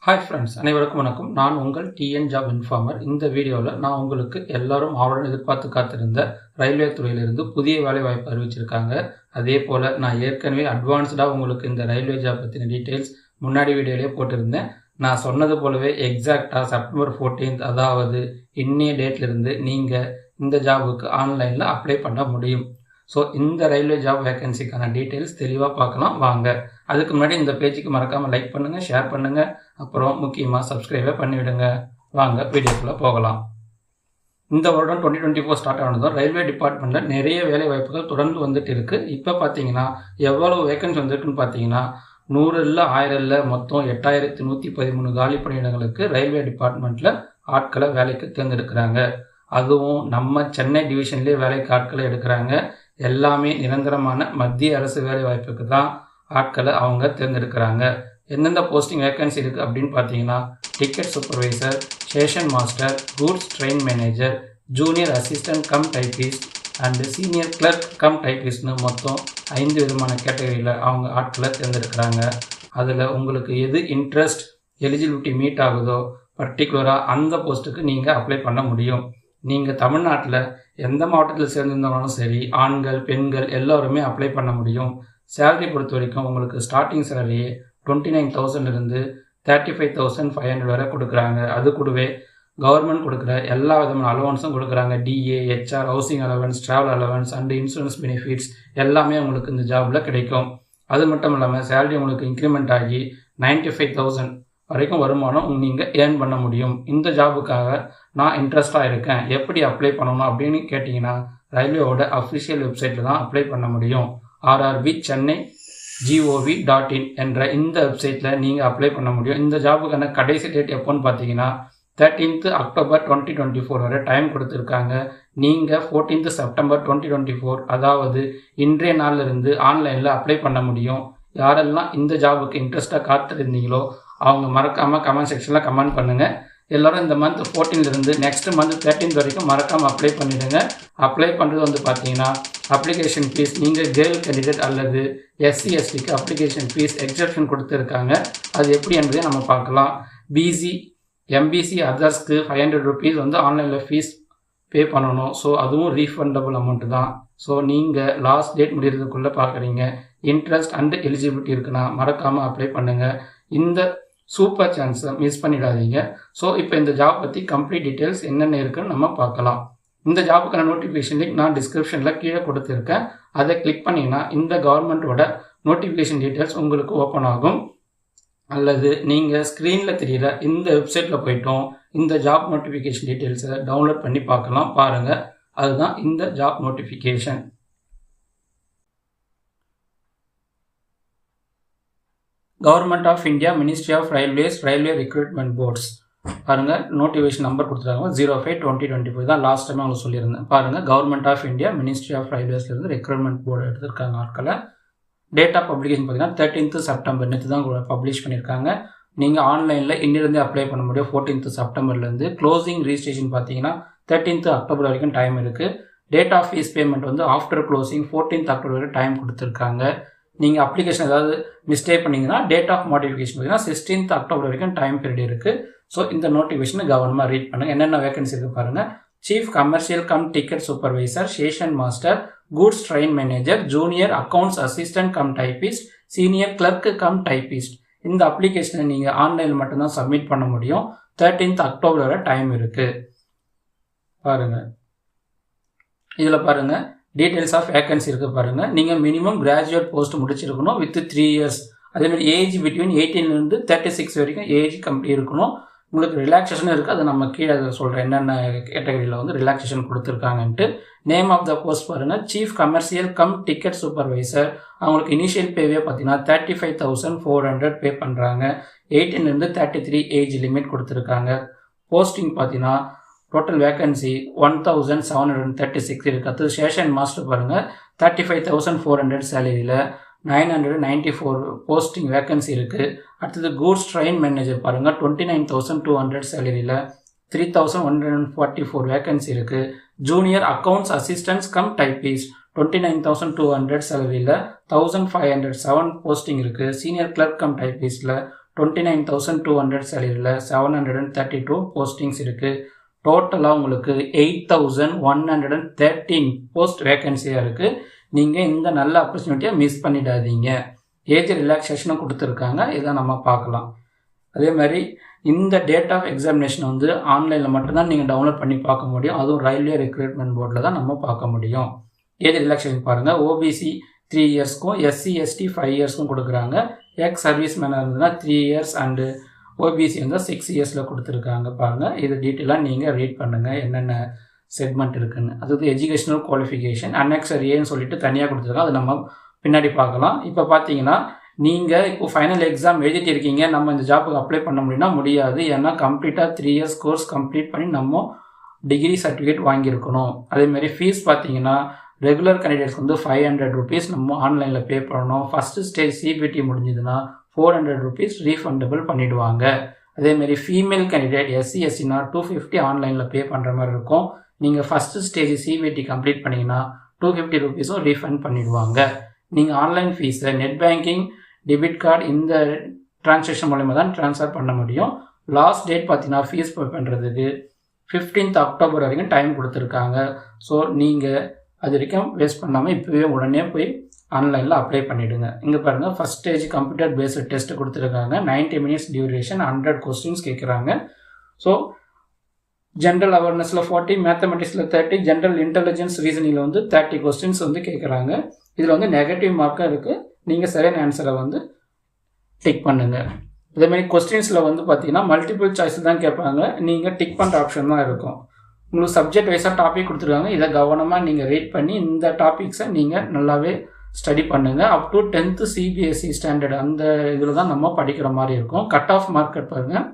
Hi friends, அனைவருக்கும் வணக்கம். நான் உங்கள் டிஎன் ஜாப் இன்ஃபார்மர். இந்த வீடியோவில் நான் உங்களுக்கு எல்லாரும் ஆவலுடன் எதிர்பார்த்து காத்திருந்த ரயில்வே துறையிலிருந்து புதிய வேலை வாய்ப்பு அறிவிச்சிருக்காங்க. அதே போல் நான் ஏற்கனவே அட்வான்ஸ்டாக உங்களுக்கு இந்த ரயில்வே ஜாப் பற்றின டீட்டெயில்ஸ் முன்னாடி வீடியோலேயே போட்டிருந்தேன். நான் சொன்னது போலவே எக்ஸாக்டாக செப்டம்பர் 14 அதாவது இன்னைய டேட்லேருந்து நீங்கள் இந்த ஜாபுக்கு ஆன்லைனில் அப்ளை பண்ண முடியும். ஸோ இந்த ரயில்வே ஜாப் வேகன்சிக்கான டீட்டெயில்ஸ் தெளிவாக பார்க்கலாம் வாங்க. அதுக்கு முன்னாடி இந்த பேஜுக்கு மறக்காமல் லைக் பண்ணுங்கள், ஷேர் பண்ணுங்கள், அப்புறம் முக்கியமாக சப்ஸ்கிரைபே பண்ணிவிடுங்க. வாங்க வீடியோக்குள்ளே போகலாம். இந்த வருடம் 2024 ஸ்டார்ட் ஆனதும் ரயில்வே டிபார்ட்மெண்ட்டில் நிறைய வேலை வாய்ப்புகள் தொடர்ந்து வந்துட்டு இருக்குது. இப்போ பார்த்தீங்கன்னா எவ்வளவு வேகன்சி வந்திருக்குன்னு பார்த்தீங்கன்னா 100 இல்லை 1000 இல்லை மொத்தம் 8113 காலி பணியிடங்களுக்கு ரயில்வே டிபார்ட்மெண்ட்டில் ஆட்களை வேலைக்கு தேர்ந்தெடுக்கிறாங்க. அதுவும் நம்ம சென்னை டிவிஷன்லேயே வேலைக்கு ஆட்களை எடுக்கிறாங்க. எல்லாமே நிரந்தரமான மத்திய அரசு வேலை வாய்ப்புக்கு தான் ஆட்களை அவங்க தேர்ந்தெடுக்கிறாங்க. எந்தெந்த போஸ்டிங் வேகன்சி இருக்குது அப்படின்னு பார்த்தீங்கன்னா ticket supervisor, station master, goods train manager, junior assistant cum typist and senior clerk cum டைப்பிஸ்ட்னு மொத்தம் 5 விதமான கேட்டகரியில் அவங்க ஆட்களை தேர்ந்தெடுக்கிறாங்க. அதில் உங்களுக்கு எது இன்ட்ரெஸ்ட் எலிஜிபிலிட்டி மீட் ஆகுதோ பர்டிகுலராக அந்த போஸ்ட்டுக்கு நீங்கள் அப்ளை பண்ண முடியும். நீங்கள் தமிழ்நாட்டில் எந்த மாவட்டத்தில் சேர்ந்திருந்தாலும் சரி, ஆண்கள் பெண்கள் எல்லோருமே அப்ளை பண்ண முடியும். சேலரி பொறுத்த வரைக்கும் உங்களுக்கு ஸ்டார்டிங் சேலரியே 29,000 இருந்து 35,500 வரை கொடுக்குறாங்க. அது கூடவே கவர்மெண்ட் கொடுக்குற எல்லா விதமான அலவன்ஸும் கொடுக்குறாங்க. DA, HR, housing allowance, travel allowance and insurance benefits எல்லாமே உங்களுக்கு இந்த ஜாபில் கிடைக்கும். அது மட்டும் இல்லாமல் சேலரி உங்களுக்கு இன்க்ரிமெண்ட் ஆகி 95,000 வரைக்கும் வருமானம் நீங்கள் ஏர்ன் பண்ண முடியும். இந்த ஜாபுக்காக நான் இன்ட்ரெஸ்டாக இருக்கேன், எப்படி அப்ளை பண்ணணும் அப்படின்னு கேட்டிங்கன்னா ரயில்வேவோட அஃபிஷியல் வெப்சைட்டில் தான் அப்ளை பண்ண முடியும். rrbchennai.gov.in என்ற இந்த வெப்சைட்டில் நீங்கள் அப்ளை பண்ண முடியும். இந்த ஜாபுக்கான கடைசி டேட் எப்போன்னு பார்த்தீங்கன்னா 13th அக்டோபர் 2024 வரை டைம் கொடுத்துருக்காங்க. நீங்கள் 14th செப்டம்பர் 2024 அதாவது இன்றைய நாளிலிருந்து ஆன்லைனில் அப்ளை பண்ண முடியும். யாரெல்லாம் இந்த ஜாபுக்கு இன்ட்ரெஸ்ட்டாக காத்திருந்தீங்களோ அவங்க மறக்காமல் கமெண்ட் செக்ஷனில் கமெண்ட் பண்ணுங்கள். எல்லோரும் இந்த மந்த் 14லேருந்து நெக்ஸ்ட் மந்த் 13th வரைக்கும் மறக்காமல் அப்ளை பண்ணிவிடுங்க. அப்ளை பண்ணுறது பார்த்தீங்கன்னா அப்ளிகேஷன் ஃபீஸ் நீங்கள் கேர்ள் கேண்டிடேட் அல்லது SC STக்கு அப்ளிகேஷன் ஃபீஸ் எக்ஸப்ஷன் கொடுத்துருக்காங்க. அது எப்படி என்பதை நம்ம பார்க்கலாம். BC MBC அதர்ஸ்க்கு 500 rupees ஆன்லைனில் ஃபீஸ் பே பண்ணணும். ஸோ அதுவும் ரீஃபண்டபுள் அமௌண்ட்டு தான். ஸோ நீங்கள் லாஸ்ட் டேட் முடிகிறதுக்குள்ளே பார்க்குறீங்க, இன்ட்ரெஸ்ட் அண்ட் எலிஜிபிலிட்டி இருக்குன்னா மறக்காமல் அப்ளை பண்ணுங்கள். இந்த சூப்பர் சான்ஸை மிஸ் பண்ணிடாதீங்க. ஸோ இப்போ இந்த ஜாப் பற்றி கம்ப்ளீட் டீட்டெயில்ஸ் என்னென்ன இருக்குன்னு நம்ம பார்க்கலாம். இந்த ஜாபுக்கான நோட்டிஃபிகேஷன் லிங்க் நான் டிஸ்கிரிப்ஷனில் கீழே கொடுத்துருக்கேன். அதை கிளிக் பண்ணிங்கன்னா இந்த கவர்மெண்ட்டோட நோட்டிஃபிகேஷன் டீட்டெயில்ஸ் உங்களுக்கு ஓப்பன் ஆகும். அல்லது நீங்கள் ஸ்க்ரீனில் தெரிகிற இந்த வெப்சைட்டில் போய்ட்டோம் இந்த ஜாப் நோட்டிஃபிகேஷன் டீட்டெயில்ஸை டவுன்லோட் பண்ணி பார்க்கலாம். பாருங்கள், அதுதான் இந்த job notification. Government of India, ministry of railways, railway recruitment boards. பாருங்கள், நோட்டிஃபிகேஷன் நம்பர் கொடுத்துருக்காங்க 05/2024 தான் லாஸ்ட் டைம் அவங்க சொல்லியிருந்தேன். பாருங்கள், government of India, ministry of ரயில்வேஸ்லேருந்து ரெக்ரூட்மெண்ட் போர்டு எடுத்திருக்காங்க ஆட்களை. டேட் ஆஃப் பப்ளிகேஷன் பார்த்தீங்கன்னா 13th செப்டம்பர் நேற்று தான் பப்ளிஷ் பண்ணியிருக்காங்க. நீங்கள் ஆன்லைனில் இன்னிலேருந்தே அப்ளை பண்ண முடியும் 14th செப்டம்பர்லேருந்து. க்ளோசிங் ரிஜிஸ்ட்ரேஷன் பார்த்தீங்கன்னா 13th அக்டோபர் வரைக்கும் டைம் இருக்குது. Date of fees payment after closing 14th October வரைக்கும் டைம் கொடுத்துருக்காங்க. நீங்கள் அப்ளிகேஷன் ஏதாவது மிஸ்டேக் பண்ணிங்கன்னா டேட் ஆஃப் நோட்டிஃபிகேஷன் பார்த்தீங்கன்னா 16th அக்டோபர் வரைக்கும் டைம் பீரியட் இருக்குது. ஸோ இந்த நோட்டிஃபிகேஷனை கவனமாக ரீட் பண்ணுங்கள். என்னென்ன வேகன்சி இருக்குது பாருங்கள். Chief commercial cum ticket supervisor, station master, goods train manager, junior accounts assistant cum typist, senior clerk cum typist. இந்த அப்ளிகேஷனை நீங்கள் ஆன்லைனில் மட்டும்தான் சப்மிட் பண்ண முடியும். 13th அக்டோபர் வரை டைம் இருக்குது. பாருங்கள், இதில் பாருங்கள் டீட்டெயில்ஸ் ஆஃப் வேகன்சி இருக்குது பாருங்கள். நீங்கள் மினிமம் கிராஜுவேட் போஸ்ட் முடிச்சிருக்கணும் வித் 3 years. அதேமாதிரி ஏஜ் பிட்வீன் 18 36 வரைக்கும் ஏஜ் கம்ப்ளீட் இருக்கணும். உங்களுக்கு ரிலாக்ஸேஷன் இருக்குது, அது நம்ம கீழே சொல்கிறேன் என்னென்ன கேட்டகரியில் ரிலாக்ஸேஷன் கொடுத்துருக்காங்கன்ட்டு. நேம் ஆஃப் த போஸ்ட் பாருங்கள், chief commercial cum ticket supervisor. அவங்களுக்கு இனிஷியல் பேவே பார்த்தீங்கன்னா 35,400 பே பண்ணுறாங்க. 18 33 ஏஜ் லிமிட் கொடுத்துருக்காங்க. போஸ்டிங் பார்த்தீங்கன்னா டோட்டல் வேகன்சி 1736 இருக்குது. அடுத்தது ஸ்டேஷன் மாஸ்டர் பாருங்கள் 35,400 சேலரியில் 994 போஸ்டிங் வேகன்சி இருக்குது. அடுத்தது கூட்ஸ் ட்ரெயின் மேனேஜர் பாருங்கள் 29,200 சேலரியில் 3,144 வேகன்சி இருக்குது. Junior accounts assistance come typist 29,200 சேலரியில் 1,507 posting இருக்குது. சீனியர் கிளர்க் கம் டைப்பிஸ்டில் 29,200 சேலரியில் 732 போஸ்டிங்ஸ் இருக்குது. டோட்டலாக உங்களுக்கு 8,113 போஸ்ட் வேகன்சியாக இருக்குது. நீங்கள் இந்த நல்ல ஆப்பர்ச்சுனிட்டியை மிஸ் பண்ணிடாதீங்க. ஏஜ் ரிலாக்ஸேஷனும் கொடுத்துருக்காங்க, இதை நம்ம பார்க்கலாம். அதே மாதிரி இந்த டேட் ஆஃப் எக்ஸாமினேஷன் வந்து ஆன்லைனில் மட்டும்தான் நீங்கள் டவுன்லோட் பண்ணி பார்க்க முடியும். அதுவும் ரயில்வே ரெக்ரூட்மெண்ட் போர்டில் தான் நம்ம பார்க்க முடியும். ஏஜ் ரிலாக்ஸேஷன் பாருங்கள், ஓபிசி 3 இயர்ஸ்க்கும் எஸ்சி எஸ்டி 5 இயர்ஸ்க்கும் கொடுக்குறாங்க. எக்ஸ் சர்வீஸ் மேனாக இருந்ததுன்னா 3 இயர்ஸ் அண்டு ஓபிசி வந்து 6 இயர்ஸில் கொடுத்துருக்காங்க. பாருங்கள், இது டீட்டெயிலாக நீங்கள் ரீட் பண்ணுங்கள் என்னென்ன செக்மெண்ட் இருக்குன்னு. அது எஜுகேஷனல் குவாலிஃபிகேஷன் அன்னெக்சர் ஏன்னு சொல்லிட்டு தனியாக கொடுத்துருக்காங்க, அது நம்ம பின்னாடி பார்க்கலாம். இப்போ பார்த்தீங்கன்னா நீங்கள் இப்போ ஃபைனல் எக்ஸாம் எழுதிட்டு இருக்கீங்க, நம்ம இந்த ஜாப்புக்கு அப்ளை பண்ண முடியும்னா முடியாது. ஏன்னா கம்ப்ளீட்டாக 3 இயர்ஸ் கோர்ஸ் கம்ப்ளீட் பண்ணி நம்ம டிகிரி சர்டிஃபிகேட் வாங்கியிருக்கணும். அதேமாதிரி ஃபீஸ் பார்த்தீங்கன்னா ரெகுலர் கேண்டிடேட்ஸ் வந்து 500 rupees நம்ம ஆன்லைனில் பே பண்ணணும். ஃபஸ்ட்டு ஸ்டேஜ் சிபிடி முடிஞ்சதுன்னா 400 rupees ரீஃபண்டபிள் பண்ணிவிடுவாங்க. அதேமாரி ஃபீமேல் கேண்டிடேட் எஸ்சி எஸ்சினா 250 ஆன்லைனில் பே பண்ணுற மாதிரி இருக்கும். நீங்கள் ஃபஸ்ட்டு ஸ்டேஜ் சிபிடி கம்ப்ளீட் பண்ணிங்கன்னா 250 rupeesம் ரீஃபண்ட் பண்ணிவிடுவாங்க. நீங்கள் ஆன்லைன் ஃபீஸை நெட் பேங்கிங் டெபிட் கார்டு இந்த ட்ரான்சாக்ஷன் மூலமா தான் ட்ரான்ஸ்ஃபர் பண்ண முடியும். லாஸ்ட் டேட் பார்த்தீங்கன்னா ஃபீஸ் பே பண்ணுறதுக்கு 15th October வரைக்கும் டைம் கொடுத்துருக்காங்க. ஸோ நீங்கள் அது வரைக்கும் வேஸ்ட் பண்ணாமல் இப்போவே உடனே போய் ஆன்லைனில் அப்ளை பண்ணிவிடுங்க. இங்கே பாருங்கள், first stage computer based test கொடுத்துருக்காங்க. 90 minutes டியூரேஷன், 100 questions கேட்குறாங்க. ஸோ ஜென்ரல் அவேர்னஸில் 40, மேத்தமெட்டிக்ஸில் 30, ஜென்ரல் இன்டெலிஜென்ஸ் ரீசனிங்கில் வந்து 30 questions வந்து கேட்குறாங்க. இதில் வந்து நெகட்டிவ் மார்க்காக இருக்குது. நீங்கள் சரியான ஆன்சரை வந்து டிக் பண்ணுங்கள். இதேமாதிரி கொஸ்டின்ஸில் வந்து பார்த்தீங்கன்னா மல்டிபிள் சாய்ஸ் தான் கேட்பாங்க. நீங்கள் டிக் பண்ணுற ஆப்ஷன் தான் இருக்கும். உங்களுக்கு சப்ஜெக்ட் வைஸாக டாபிக் கொடுத்துருக்காங்க. இதை கவனமாக நீங்கள் ரீட் பண்ணி இந்த டாபிக்ஸை நீங்கள் நல்லாவே ஸ்டடி பண்ணுங்கள். Up to 10th CBSE standard அந்த இதில் தான் நம்ம படிக்கிற மாதிரி இருக்கும். கட் ஆஃப் மார்க்கெட் பாருங்கள்,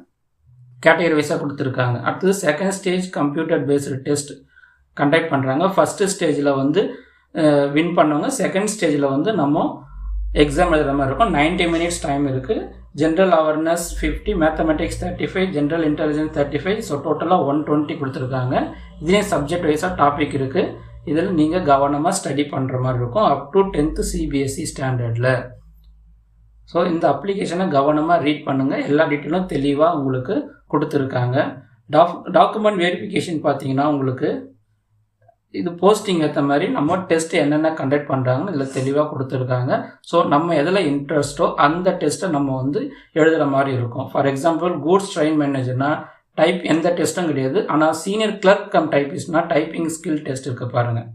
கேட்டகரி வைஸாக கொடுத்துருக்காங்க. அடுத்தது second stage computer based test conduct பண்ணுறாங்க. ஃபஸ்ட்டு ஸ்டேஜில் வந்து வின் பண்ணவங்க செகண்ட் ஸ்டேஜில் வந்து நம்ம எக்ஸாம் எழுதுகிற மாதிரி இருக்கும். 90 minutes டைம் இருக்குது. General awareness 50, mathematics 35, general intelligence 35. So டோட்டலாக 120 கொடுத்துருக்காங்க. இதுலேயும் சப்ஜெக்ட் வைஸாக டாபிக் இருக்குது. இதில் நீங்கள் கவனமாக ஸ்டடி பண்ணுற மாதிரி இருக்கும் அப் டு 10th சிபிஎஸ்சி ஸ்டாண்டர்டில். ஸோ இந்த அப்ளிகேஷனை கவனமாக ரீட் பண்ணுங்கள். எல்லா டீட்டெயிலும் தெளிவாக உங்களுக்கு கொடுத்துருக்காங்க. டாக்குமெண்ட் வெரிஃபிகேஷன் பார்த்தீங்கன்னா உங்களுக்கு இது போஸ்டிங் ஏற்ற மாதிரி நம்ம டெஸ்ட் என்னென்ன கண்டக்ட் பண்ணுறாங்கன்னு இதில் தெளிவாக கொடுத்துருக்காங்க. ஸோ நம்ம எதில் இன்ட்ரெஸ்ட்டோ அந்த டெஸ்ட்டை நம்ம வந்து எழுதுகிற மாதிரி இருக்கும். ஃபார் எக்ஸாம்பிள் கூட்ஸ் ட்ரெயின் மேனேஜர்னா டைப் எந்த டெஸ்ட்டும் கிடையாது. ஆனால் சீனியர் கிளர்க் கம் டைப்பிஸ்ட்னா டைப்பிங் ஸ்கில் டெஸ்ட் இருக்கு பாருங்கள்.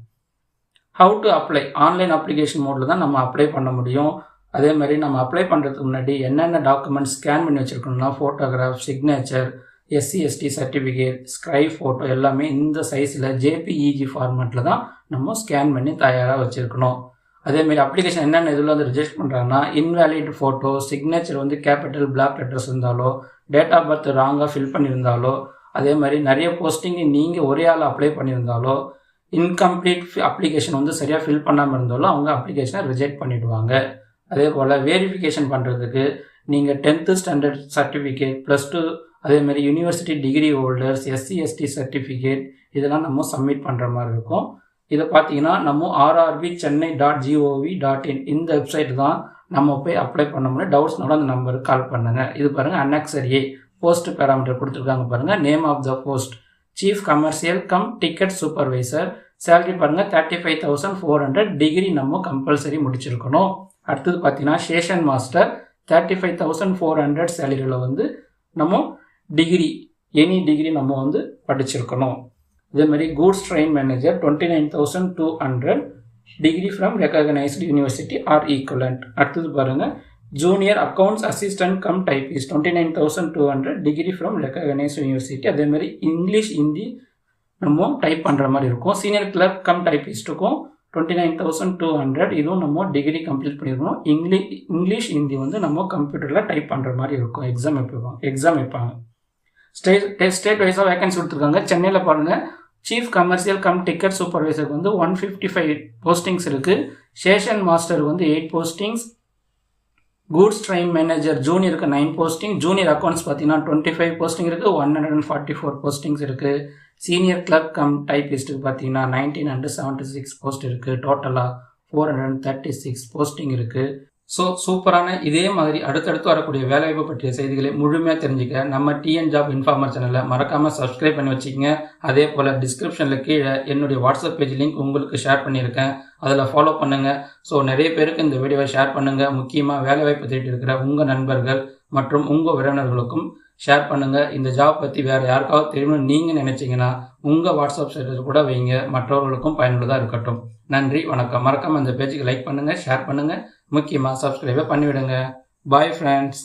How to apply online application மோடில் தான் நம்ம அப்ளை பண்ண முடியும். அதே மாதிரி நம்ம அப்ளை பண்ணுறதுக்கு முன்னாடி என்னென்ன டாக்குமெண்ட்ஸ் ஸ்கேன் பண்ணி வச்சுருக்கணும்னா photograph, signature, SC ST certificate, scribe photo எல்லாமே இந்த சைஸில் ஜேபிஇஜி ஃபார்மேட்டில் தான் நம்ம ஸ்கேன் பண்ணி தயாராக வச்சுருக்கணும். அதேமாரி அப்ளிகேஷன் என்னென்ன இதில் வந்து ரிஜெக்ட் பண்ணுறாங்கன்னா இன்வேலிட் ஃபோட்டோ, சிக்னேச்சர் வந்து கேபிட்டல் பிளாக் லெட்டர்ஸ் இருந்தாலோ, டேட் ஆஃப் பர்த் ராங்காக ஃபில் பண்ணியிருந்தாலோ, அதே மாதிரி நிறைய போஸ்டிங் நீங்கள் ஒரே ஆள் அப்ளை பண்ணியிருந்தாலோ, இன்கம்ப்ளீட் அப்ளிகேஷன் வந்து சரியாக ஃபில் பண்ணாமல் இருந்தாலும் அவங்க அப்ளிகேஷனை ரிஜெக்ட் பண்ணிவிடுவாங்க. அதே போல் வெரிஃபிகேஷன் பண்ணுறதுக்கு நீங்கள் 10th ஸ்டாண்டர்ட் சர்டிஃபிகேட், +2 அதேமாதிரி university degree holders, SC ST certificate இதெல்லாம் நம்ம சப்மிட் பண்ணுற மாதிரி இருக்கும். இதை பார்த்தீங்கன்னா நம்ம rrbchennai.gov.in இந்த வெப்சைட் தான் நம்ம போய் அப்ளை பண்ண முடியும். டவுட்ஸ்னால அந்த நம்பருக்கு கால் பண்ணுங்கள். இது பாருங்கள், அன்னெக்சர் ஏ போஸ்ட் பேராமீட்டர் கொடுத்துருக்காங்க பாருங்கள். Name of the post chief commercial cum ticket supervisor. Salary பாருங்கள் 35,400. டிகிரி நம்ம கம்பல்சரி முடிச்சிருக்கணும். அடுத்தது பார்த்தீங்கன்னா ஸ்டேஷன் மாஸ்டர் 35,400 சேலரியில் வந்து நம்ம டிகிரி எனி டிகிரி நம்ம வந்து படிச்சிருக்கணும். இதேமாதிரி goods train manager 29,200. Degree from recognised university or equivalent. அடுத்தது பாருங்கள் junior accounts assistant cum typist 29,200. Degree from recognised university. அதேமாதிரி இங்கிலீஷ் ஹிந்தி நம்ம டைப் பண்ணுற மாதிரி இருக்கும். சீனியர் கிளர்க் கம் டைப்பிஸ்ட்டுக்கும் 29,200. இதுவும் நம்ம டிகிரி கம்ப்ளீட் பண்ணியிருக்கணும். இங்கிலீஷ் ஹிந்தி வந்து நம்ம கம்ப்யூட்டரில் டைப் பண்ணுற மாதிரி இருக்கும். எக்ஸாம் வைப்பாங்க. ஸ்டேட் வைஸாக வேகன்சி கொடுத்துருக்காங்க. சென்னையில் பாருங்கள் சீஃப் கமர்ஷியல் கம் டிக்கெட் சூப்பர்வைசருக்கு வந்து 155 போஸ்டிங்ஸ் இருக்குது. ஸ்டேஷன் மாஸ்டருக்கு வந்து 8 போஸ்டிங்ஸ். கூட்ஸ் ட்ரெயின் மேனேஜர் ஜூனியருக்கு 9 போஸ்டிங். ஜூனியர் அக்கௌண்ட்ஸ் பார்த்தீங்கன்னா 25 போஸ்டிங் இருக்குது. 144 போஸ்டிங்ஸ் இருக்குது. சீனியர் கிளர்க் கம் டைப்பிஸ்ட்டுக்கு பார்த்தீங்கன்னா 1976 போஸ்ட் இருக்குது. டோட்டலாக 436 போஸ்டிங் இருக்குது. சூப்பரான இதே மாதிரி அடுத்தடுத்து வரக்கூடிய வேலைவாய்ப்பு பற்றிய செய்திகளை முழுமையாக தெரிஞ்சுக்க நம்ம டிஎன் ஜாப் இன்ஃபார்மர் சேனலை மறக்காமல் சப்ஸ்கிரைப் பண்ணி வச்சுக்கோங்க. அதே போல் டிஸ்கிரிப்ஷனில் கீழே என்னுடைய வாட்ஸ்அப் பேஜ் லிங்க் உங்களுக்கு ஷேர் பண்ணியிருக்கேன், அதில் ஃபாலோ பண்ணுங்கள். நிறைய பேருக்கு இந்த வீடியோவை ஷேர் பண்ணுங்கள். முக்கியமாக வேலைவாய்ப்பு தேடிட்டு இருக்கிற உங்கள் நண்பர்கள் மற்றும் உங்கள் உறவினர்களுக்கும் ஷேர் பண்ணுங்கள். இந்த ஜாப் பற்றி வேறு யாருக்காவது தெரியும்னு நீங்கள் நினச்சிங்கன்னா உங்கள் வாட்ஸ்அப் ஸ்டேட்டஸ் கூட வைங்க, மற்றவர்களுக்கும் பயனுள்ளதாக இருக்கட்டும். நன்றி, வணக்கம். மறக்காமல் இந்த பேஜுக்கு லைக் பண்ணுங்கள், ஷேர் பண்ணுங்கள், முக்கியமாக சப்ஸ்கிரைபை பண்ணிவிடுங்க. Bye friends.